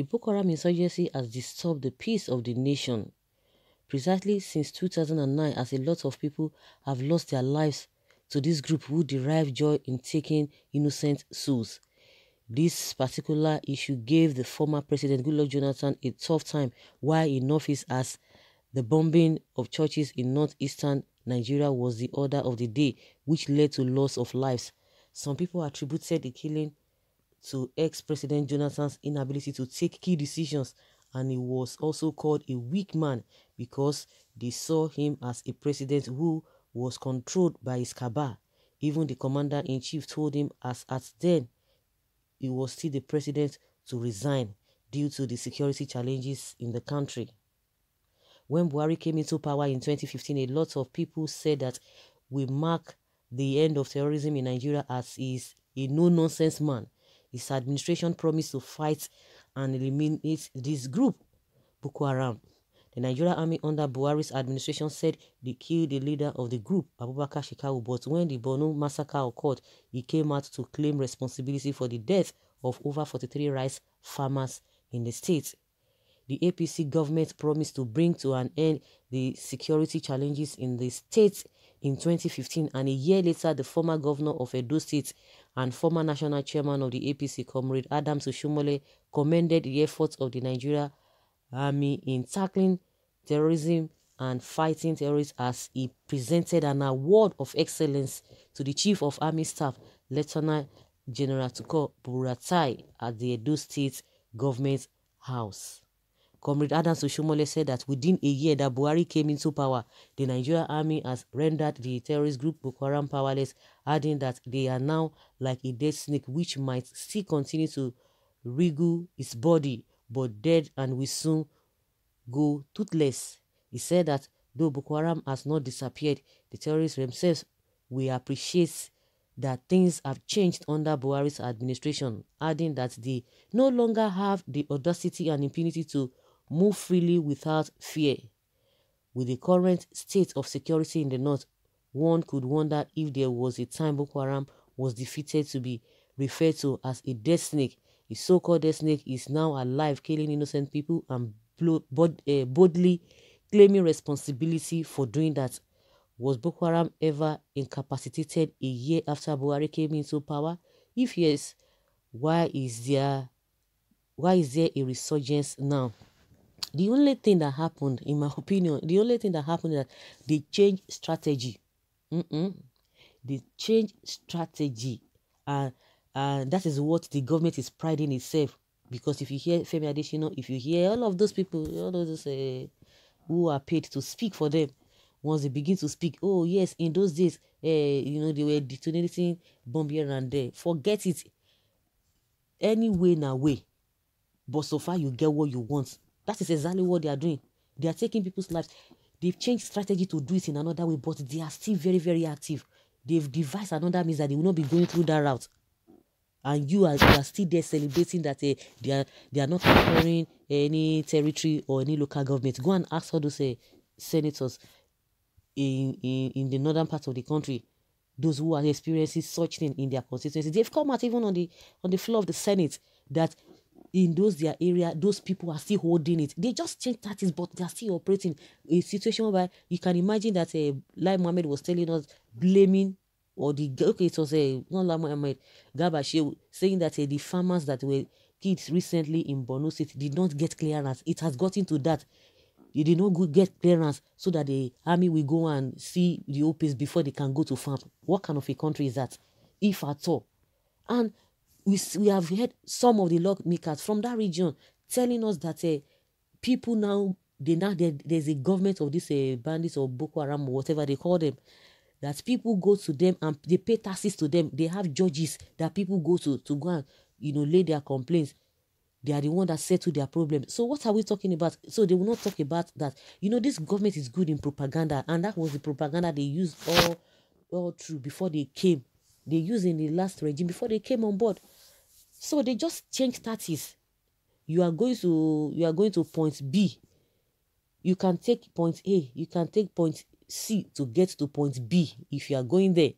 Boko Haram insurgency has disturbed the peace of the nation precisely since 2009, as a lot of people have lost their lives to this group who derive joy in taking innocent souls. This particular issue gave the former President Goodluck Jonathan a tough time while in office, as the bombing of churches in northeastern Nigeria was the order of the day, which led to loss of lives. Some people attributed the killing to ex-President Jonathan's inability to take key decisions, and he was also called a weak man because they saw him as a president who was controlled by his cabal. Even the commander-in-chief told him as at then he was still the president to resign due to the security challenges in the country. When Buhari came into power in 2015, a lot of people said that we mark the end of terrorism in Nigeria, as he is a no-nonsense man. His administration promised to fight and eliminate this group, Boko Haram. The Nigerian army under Buhari's administration said they killed the leader of the group, Abubakar Shekau, but when the Borno massacre occurred, he came out to claim responsibility for the death of over 43 rice farmers in the state. The APC government promised to bring to an end the security challenges in the state in 2015, and a year later, the former governor of Edo State and former national chairman of the APC, Comrade OSHIOMOLE, commended the efforts of the Nigeria Army in tackling terrorism and fighting terrorists, as he presented an award of excellence to the Chief of Army Staff, Lieutenant General Tukur Buratai, at the Edo State Government House. Comrade OSHIOMOLE said that within a year that Buhari came into power, the Nigerian army has rendered the terrorist group Boko Haram powerless, adding that they are now like a dead snake which might still continue to wriggle its body, but dead and will soon go toothless. He said that though Boko Haram has not disappeared, the terrorists themselves will appreciate that things have changed under Buhari's administration, adding that they no longer have the audacity and impunity to move freely without fear. With the current state of security in the north, one could wonder if there was a time Boko Haram was defeated to be referred to as a dead snake. The so-called dead snake is now alive, killing innocent people and boldly claiming responsibility for doing that. Was Boko Haram ever incapacitated a year after Buhari came into power? If yes, why is there a resurgence now? The only thing that happened, in my opinion, is that they changed strategy. They changed strategy, and that is what the government is priding itself. Because if you hear Femi Adesina, if you hear all of those people, all those who are paid to speak for them, once they begin to speak, oh yes, in those days, they were detonating bomb here and there. Forget it. Anyway, now way. But so far you get what you want. That is exactly what they are doing. They are taking people's lives. They've changed strategy to do it in another way, but they are still very, very active. They've devised another means that they will not be going through that route. And you are still there celebrating that they are not conquering any territory or any local government. Go and ask all those senators in the northern part of the country, those who are experiencing such thing in their constituency. They've come out even on the floor of the Senate that in their area, those people are still holding it. They just changed tactics, but they are still operating a situation where you can imagine that Lai Mohammed was telling us, blaming, or it was not Lai Mohammed, Gabashe, saying that the farmers that were killed recently in Borno State did not get clearance. It has gotten to that. They did not get clearance so that the army will go and see the OPs before they can go to farm. What kind of a country is that, if at all? And we have heard some of the lawmakers from that region telling us that people now, there's a government of these bandits or Boko Haram or whatever they call them, that people go to them and they pay taxes to them. They have judges that people go to go and lay their complaints. They are the one that settle their problems. So what are we talking about? So they will not talk about that. This government is good in propaganda, and that was the propaganda they used all through before they came. They used in the last regime before they came on board. So they just changed tactics. You are going to point B. You can take point A. You can take point C to get to point B if you are going there.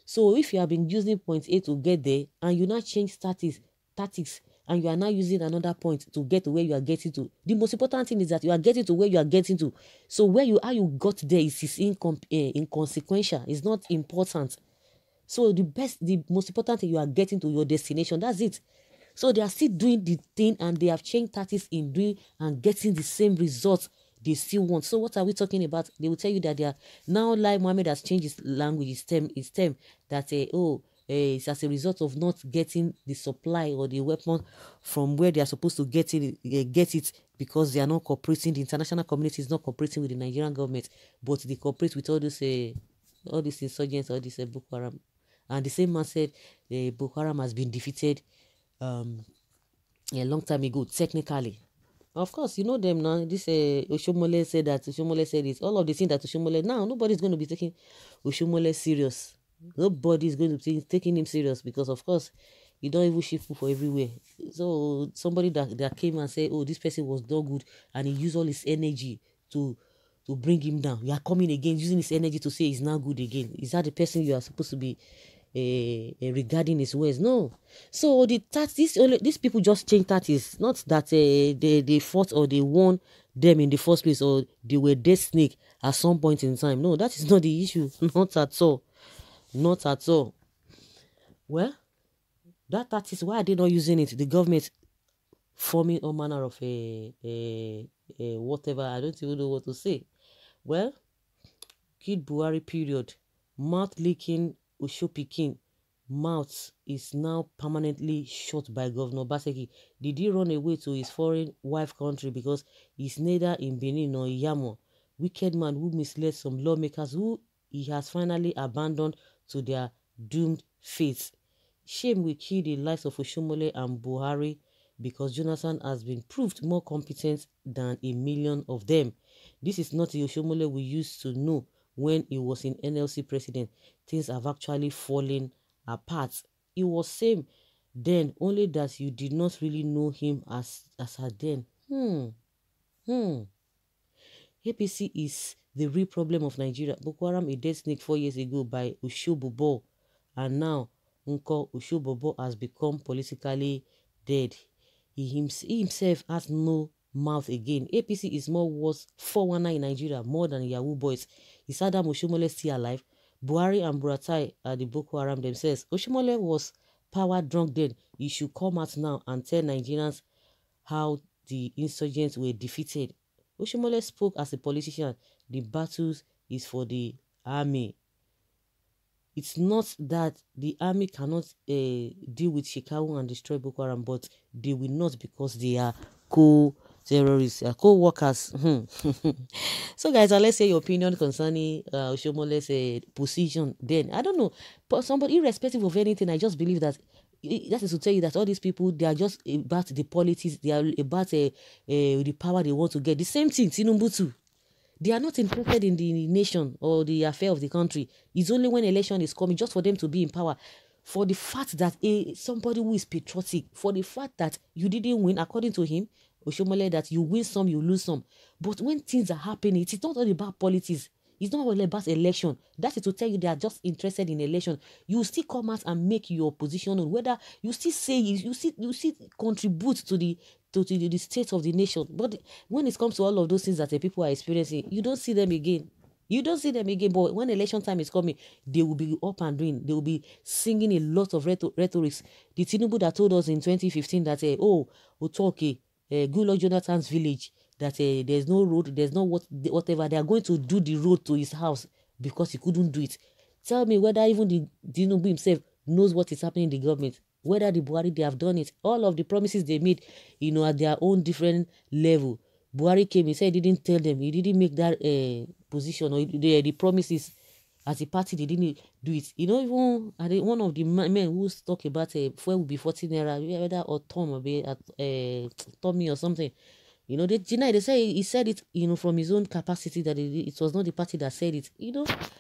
So if you have been using point A to get there and you now change tactics and you are now using another point to get to where you are getting to. The most important thing is that you are getting to where you are getting to. So how you got there is inconsequential. It's not important. So the most important thing, you are getting to your destination. That's it. So they are still doing the thing, and they have changed tactics in doing and getting the same results they still want. So what are we talking about? They will tell you that they are now, like Mohammed has changed his language, his term that it's as a result of not getting the supply or the weapon from where they are supposed to get it because they are not cooperating. The international community is not cooperating with the Nigerian government, but they cooperate with all these insurgents, all these Boko Haram. And the same man said Boko Haram has been defeated a long time ago, technically. Of course, you know them now. This OSHIOMOLE said that, OSHIOMOLE said this. All of the things that OSHIOMOLE, now nobody's going to be taking OSHIOMOLE serious. Nobody is going to be taking him serious because, of course, you don't even shift people for everywhere. So somebody that came and said, oh, this person was not good, and he used all his energy to bring him down. You are coming again, using his energy to say he's not good again. Is that the person you are supposed to be regarding his words? No. So these people just change tactics. Not that they fought or they won them in the first place, or they were dead snake at some point in time. No, that is not the issue. Not at all. Not at all. Well, that tactics, why are they not using it? The government forming all manner of whatever. I don't even know what to say. Well, Kid Buhari period. Mouth leaking Oshopikin mouth is now permanently shut by Governor Baseki. Did he run away to his foreign wife country because he's neither in Benin nor Iyamo? Wicked man who misled some lawmakers who he has finally abandoned to their doomed fates. Shame we kill the lives of OSHIOMOLE and Buhari because Jonathan has been proved more competent than a million of them. This is not the OSHIOMOLE we used to know when he was in NLC president. Things have actually fallen apart. It was same then, only that you did not really know him as her then. APC is the real problem of Nigeria. Boko Haram, a dead snake 4 years ago by Oshobobo, and now Unko Oshobobo has become politically dead. He himself has no mouth again. APC is more worse 419 in Nigeria, more than Yahoo boys. Is Adam OSHIOMOLE still alive? Buhari and Buratai are the Boko Haram themselves. OSHIOMOLE was power drunk then. He should come out now and tell Nigerians how the insurgents were defeated. OSHIOMOLE spoke as a politician. The battles is for the army. It's not that the army cannot deal with Shekau and destroy Boko Haram, but they will not because they are co-terrorists, co-workers. So, guys, let's say your opinion concerning OSHIOMOLE's position. Then I don't know, but somebody, irrespective of anything, I just believe that that is to tell you that all these people, they are just about the politics. They are about the power they want to get. The same thing, Tinubu too. They are not interested in the nation or the affair of the country. It's only when election is coming, just for them to be in power. For the fact that somebody who is patriotic, for the fact that you didn't win, according to him, OSHIOMOLE, that you win some, you lose some. But when things are happening, it's not all about politics. It's not all about election. That is to tell you they are just interested in election. You still come out and make your position on whether you still say you still contribute to the state of the nation. But when it comes to all of those things that the people are experiencing, you don't see them again. You don't see them again. But when election time is coming, they will be up and doing. They will be singing a lot of rhetorics. The Tinubu that told us in 2015 that Otoke, Goodluck Jonathan's village, that there's no road, there's no whatever. They are going to do the road to his house because he couldn't do it. Tell me whether even the Tinubu himself knows what is happening in the government. Whether the Buhari, they have done it. All of the promises they made, at their own different level. Buhari came, he said he didn't tell them. He didn't make that position or the promises as a party. They didn't do it. Even one of the men who talk about fuel will be 14 naira, whether or Tom or be at Tommy or something. They deny. They say he said it, from his own capacity, that it was not the party that said it.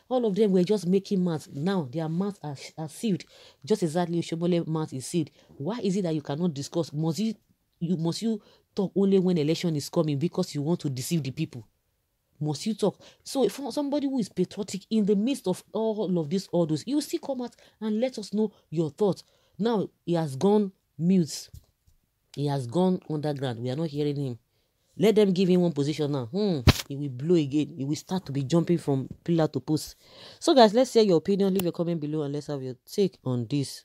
All of them were just making mouths. Now their mouths are sealed. Just exactly OSHIOMOLE mouth is sealed. Why is it that you cannot discuss? Must you talk only when election is coming because you want to deceive the people? Must you talk? So for somebody who is patriotic in the midst of all of these orders, you still come out and let us know your thoughts. Now he has gone mute. He has gone underground. We are not hearing him. Let them give him one position now. He will blow again. He will start to be jumping from pillar to post. So guys, let's hear your opinion. Leave your comment below and let's have your take on this.